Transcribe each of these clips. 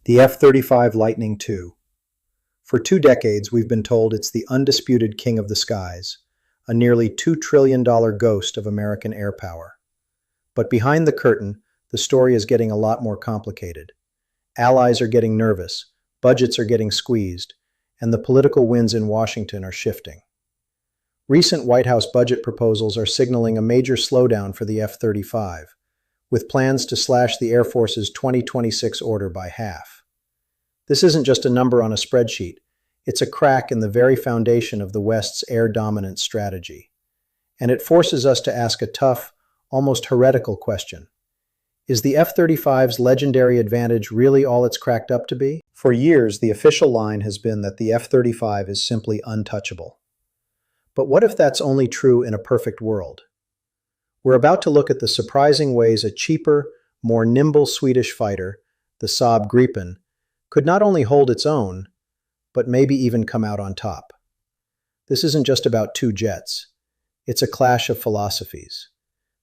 The F-35 Lightning II. For 2 decades, we've been told it's the undisputed king of the skies, a nearly $2 trillion ghost of American air power. But behind the curtain, the story is getting a lot more complicated. Allies are getting nervous, budgets are getting squeezed, and the political winds in Washington are shifting. Recent White House budget proposals are signaling a major slowdown for the F-35, with plans to slash the Air Force's 2026 order by half. This isn't just a number on a spreadsheet, it's a crack in the very foundation of the West's air dominance strategy. And it forces us to ask a tough, almost heretical question. Is the F-35's legendary advantage really all it's cracked up to be? For years, the official line has been that the F-35 is simply untouchable. But what if that's only true in a perfect world? We're about to look at the surprising ways a cheaper, more nimble Swedish fighter, the Saab Gripen, could not only hold its own, but maybe even come out on top. This isn't just about two jets. It's a clash of philosophies.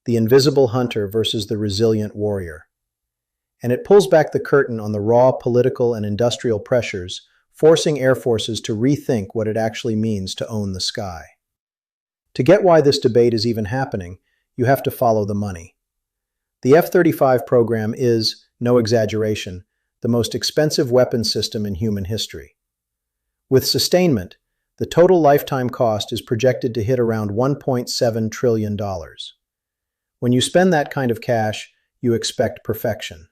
The invisible hunter versus the resilient warrior. And it pulls back the curtain on the raw political and industrial pressures, forcing air forces to rethink what it actually means to own the sky. To get why this debate is even happening, you have to follow the money. The F-35 program is, no exaggeration, the most expensive weapons system in human history. With sustainment, the total lifetime cost is projected to hit around $1.7 trillion. When you spend that kind of cash, you expect perfection.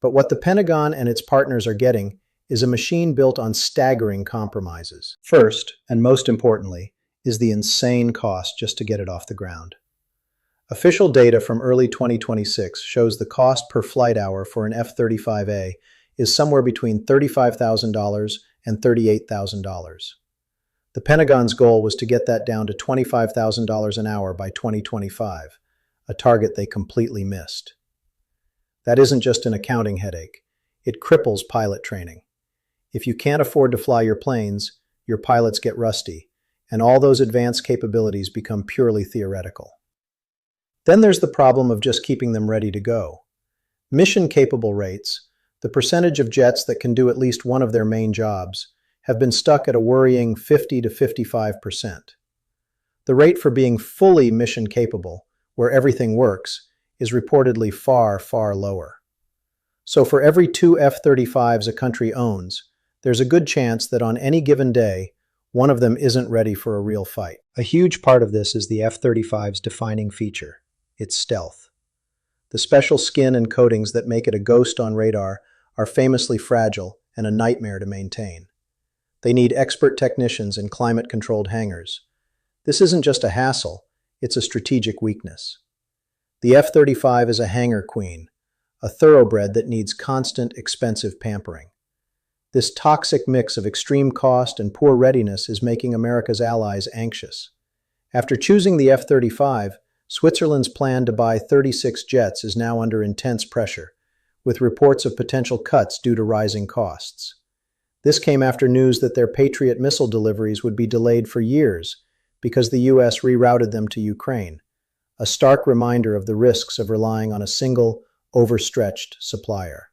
But what the Pentagon and its partners are getting is a machine built on staggering compromises. First, and most importantly, is the insane cost just to get it off the ground. Official data from early 2026 shows the cost per flight hour for an F-35A is somewhere between $35,000 and $38,000. The Pentagon's goal was to get that down to $25,000 an hour by 2025, a target they completely missed. That isn't just an accounting headache. It cripples pilot training. If you can't afford to fly your planes, your pilots get rusty, and all those advanced capabilities become purely theoretical. Then there's the problem of just keeping them ready to go. Mission-capable rates, the percentage of jets that can do at least one of their main jobs, have been stuck at a worrying 50 to 55%. The rate for being fully mission-capable, where everything works, is reportedly far, far lower. So for every 2 F-35s a country owns, there's a good chance that on any given day, one of them isn't ready for a real fight. A huge part of this is the F-35's defining feature, its stealth. The special skin and coatings that make it a ghost on radar are famously fragile and a nightmare to maintain. They need expert technicians in climate-controlled hangars. This isn't just a hassle, it's a strategic weakness. The F-35 is a hangar queen, a thoroughbred that needs constant, expensive pampering. This toxic mix of extreme cost and poor readiness is making America's allies anxious. After choosing the F-35, Switzerland's plan to buy 36 jets is now under intense pressure, with reports of potential cuts due to rising costs. This came after news that their Patriot missile deliveries would be delayed for years because the U.S. rerouted them to Ukraine, a stark reminder of the risks of relying on a single, overstretched supplier.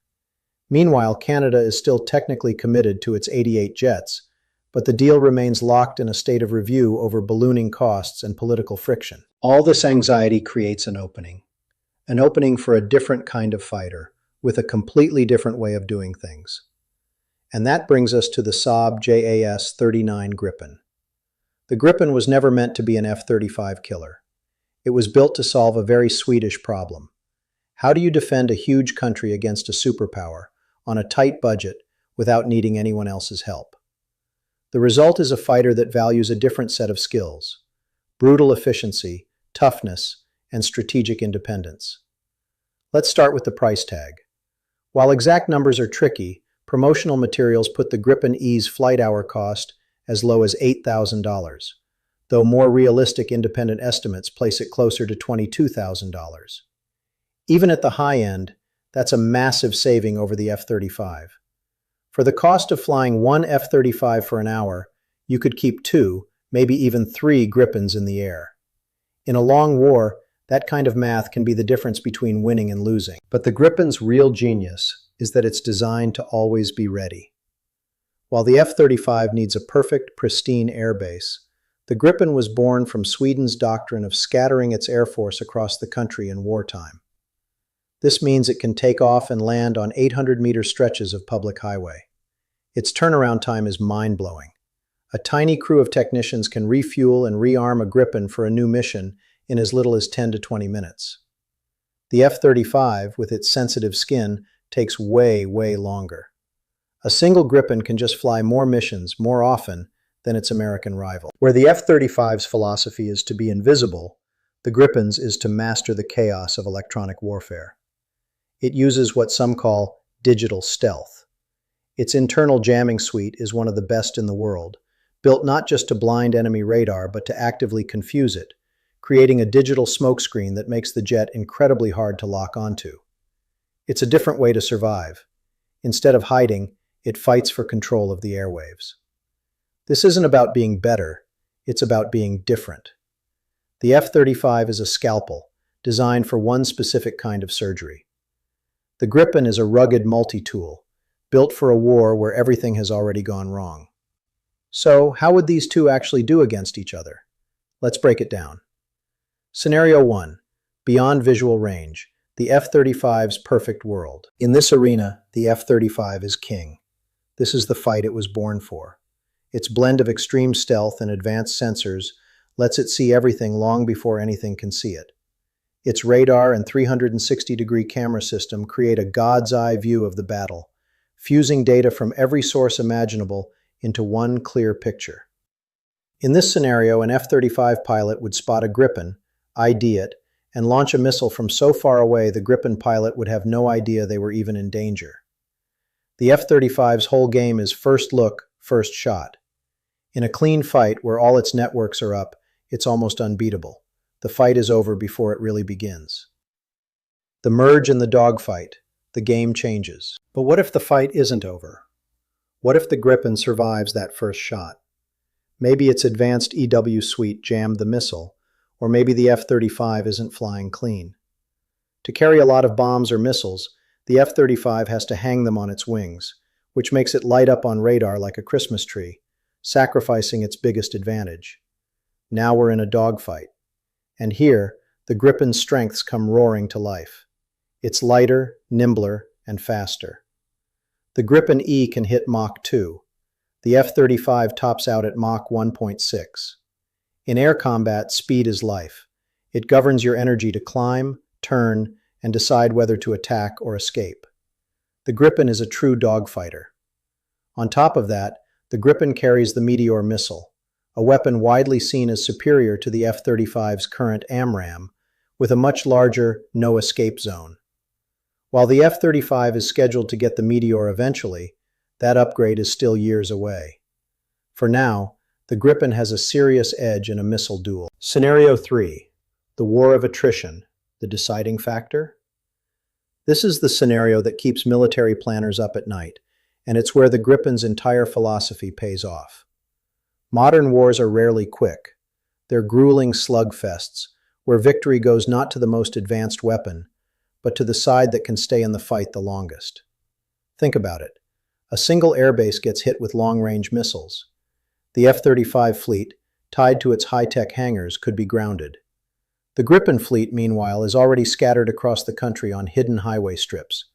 Meanwhile, Canada is still technically committed to its 88 jets, but the deal remains locked in a state of review over ballooning costs and political friction. All this anxiety creates an opening for a different kind of fighter, with a completely different way of doing things. And that brings us to the Saab JAS 39 Gripen. The Gripen was never meant to be an F-35 killer. It was built to solve a very Swedish problem. How do you defend a huge country against a superpower, on a tight budget, without needing anyone else's help? The result is a fighter that values a different set of skills: brutal efficiency, toughness, and strategic independence. Let's start with the price tag. While exact numbers are tricky, promotional materials put the Gripen E's flight hour cost as low as $8,000, though more realistic independent estimates place it closer to $22,000. Even at the high end, that's a massive saving over the F-35. For the cost of flying one F-35 for an hour, you could keep 2, maybe even 3 Gripens in the air. In a long war, that kind of math can be the difference between winning and losing. But the Gripen's real genius is that it's designed to always be ready. While the F-35 needs a perfect, pristine airbase, the Gripen was born from Sweden's doctrine of scattering its air force across the country in wartime. This means it can take off and land on 800-meter stretches of public highway. Its turnaround time is mind-blowing. A tiny crew of technicians can refuel and rearm a Gripen for a new mission in as little as 10 to 20 minutes. The F-35, with its sensitive skin, takes way longer. A single Gripen can just fly more missions more often than its American rival. Where the F-35's philosophy is to be invisible, the Gripen's is to master the chaos of electronic warfare. It uses what some call digital stealth. Its internal jamming suite is one of the best in the world, built not just to blind enemy radar but to actively confuse it, creating a digital smokescreen that makes the jet incredibly hard to lock onto. It's a different way to survive. Instead of hiding, it fights for control of the airwaves. This isn't about being better, it's about being different. The F-35 is a scalpel, designed for one specific kind of surgery. The Gripen is a rugged multi-tool, built for a war where everything has already gone wrong. So, how would these two actually do against each other? Let's break it down. Scenario 1. Beyond visual range, the F-35's perfect world. In this arena, the F-35 is king. This is the fight it was born for. Its blend of extreme stealth and advanced sensors lets it see everything long before anything can see it. Its radar and 360-degree camera system create a god's-eye view of the battle, fusing data from every source imaginable into one clear picture. In this scenario, an F-35 pilot would spot a Gripen, ID it, and launch a missile from so far away the Gripen pilot would have no idea they were even in danger. The F-35's whole game is first look, first shot. In a clean fight where all its networks are up, it's almost unbeatable. The fight is over before it really begins. The merge and the dogfight. The game changes. But what if the fight isn't over? What if the Gripen survives that first shot? Maybe its advanced EW suite jammed the missile, or maybe the F-35 isn't flying clean. To carry a lot of bombs or missiles, the F-35 has to hang them on its wings, which makes it light up on radar like a Christmas tree, sacrificing its biggest advantage. Now we're in a dogfight. And here, the Gripen's strengths come roaring to life. It's lighter, nimbler, and faster. The Gripen E can hit Mach 2. The F-35 tops out at Mach 1.6. In air combat, speed is life. It governs your energy to climb, turn, and decide whether to attack or escape. The Gripen is a true dogfighter. On top of that, the Gripen carries the Meteor missile, a weapon widely seen as superior to the F-35's current AMRAAM, with a much larger no-escape zone. While the F-35 is scheduled to get the Meteor eventually, that upgrade is still years away. For now, the Gripen has a serious edge in a missile duel. Scenario 3. The War of Attrition, the deciding factor? This is the scenario that keeps military planners up at night, and it's where the Gripen's entire philosophy pays off. Modern wars are rarely quick. They're grueling slugfests, where victory goes not to the most advanced weapon, but to the side that can stay in the fight the longest. Think about it. A single airbase gets hit with long-range missiles. The F-35 fleet, tied to its high-tech hangars, could be grounded. The Gripen fleet, meanwhile, is already scattered across the country on hidden highway strips.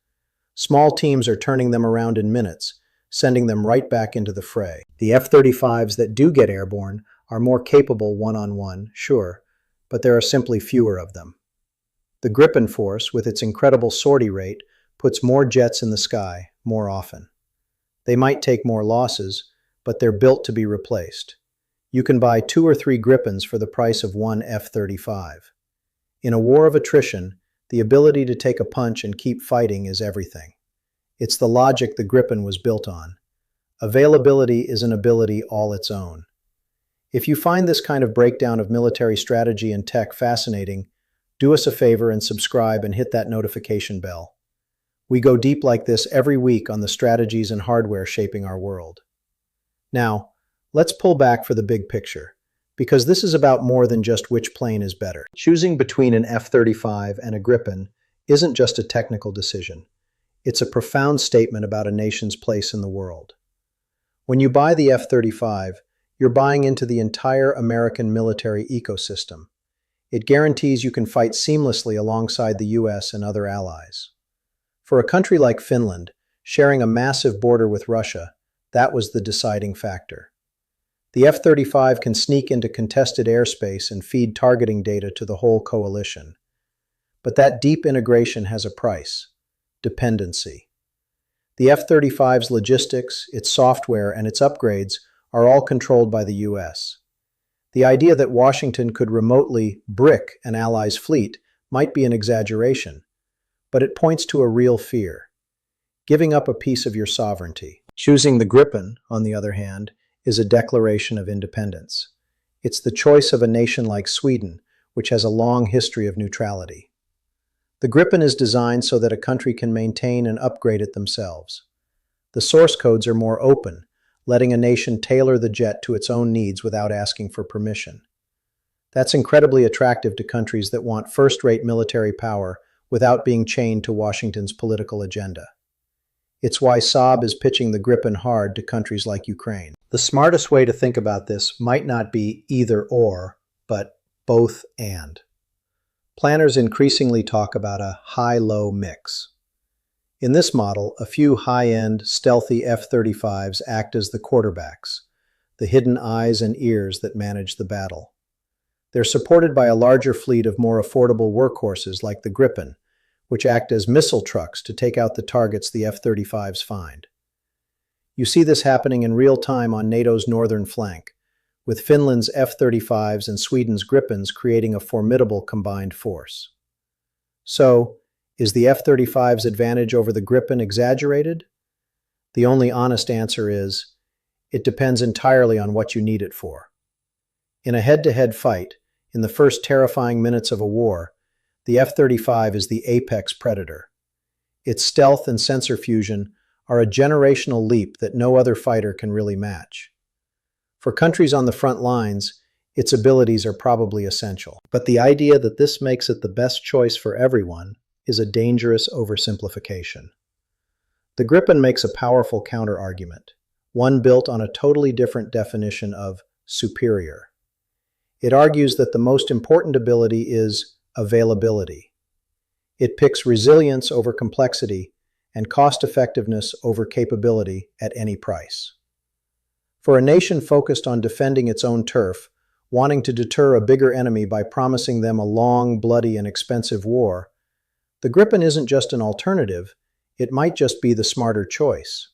Small teams are turning them around in minutes, sending them right back into the fray. The F-35s that do get airborne are more capable one-on-one, sure, but there are simply fewer of them. The Gripen force, with its incredible sortie rate, puts more jets in the sky more often. They might take more losses, but they're built to be replaced. You can buy 2 or 3 Gripens for the price of one F-35. In a war of attrition, the ability to take a punch and keep fighting is everything. It's the logic the Gripen was built on. Availability is an ability all its own. If you find this kind of breakdown of military strategy and tech fascinating, do us a favor and subscribe and hit that notification bell. We go deep like this every week on the strategies and hardware shaping our world. Now, let's pull back for the big picture, because this is about more than just which plane is better. Choosing between an F-35 and a Gripen isn't just a technical decision. It's a profound statement about a nation's place in the world. When you buy the F-35, you're buying into the entire American military ecosystem. It guarantees you can fight seamlessly alongside the US and other allies. For a country like Finland, sharing a massive border with Russia, that was the deciding factor. The F-35 can sneak into contested airspace and feed targeting data to the whole coalition. But that deep integration has a price: dependency. The F-35's logistics, its software, and its upgrades are all controlled by the US. The idea that Washington could remotely brick an ally's fleet might be an exaggeration, but it points to a real fear: giving up a piece of your sovereignty. Choosing the Gripen, on the other hand, is a declaration of independence. It's the choice of a nation like Sweden, which has a long history of neutrality. The Gripen is designed so that a country can maintain and upgrade it themselves. The source codes are more open, letting a nation tailor the jet to its own needs without asking for permission. That's incredibly attractive to countries that want first-rate military power without being chained to Washington's political agenda. It's why Saab is pitching the Gripen hard to countries like Ukraine. The smartest way to think about this might not be either or, but both and. Planners increasingly talk about a high-low mix. In this model, a few high-end, stealthy F-35s act as the quarterbacks, the hidden eyes and ears that manage the battle. They're supported by a larger fleet of more affordable workhorses like the Gripen, which act as missile trucks to take out the targets the F-35s find. You see this happening in real time on NATO's northern flank, with Finland's F-35s and Sweden's Gripens creating a formidable combined force. So, is the F-35's advantage over the Gripen exaggerated? The only honest answer is, it depends entirely on what you need it for. In a head-to-head fight, in the first terrifying minutes of a war, the F-35 is the apex predator. Its stealth and sensor fusion are a generational leap that no other fighter can really match. For countries on the front lines, its abilities are probably essential. But the idea that this makes it the best choice for everyone is a dangerous oversimplification. The Gripen makes a powerful counter-argument, one built on a totally different definition of superior. It argues that the most important ability is availability. It picks resilience over complexity and cost-effectiveness over capability at any price. For a nation focused on defending its own turf, wanting to deter a bigger enemy by promising them a long, bloody, and expensive war, the Gripen isn't just an alternative, it might just be the smarter choice.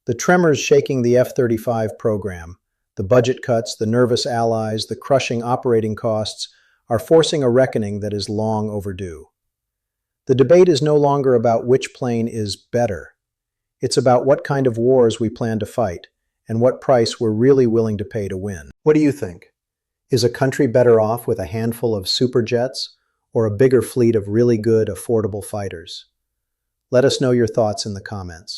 The tremors shaking the F-35 program, the budget cuts, the nervous allies, the crushing operating costs, are forcing a reckoning that is long overdue. The debate is no longer about which plane is better. It's about what kind of wars we plan to fight, and what price we're really willing to pay to win. What do you think? Is a country better off with a handful of super jets or a bigger fleet of really good, affordable fighters? Let us know your thoughts in the comments.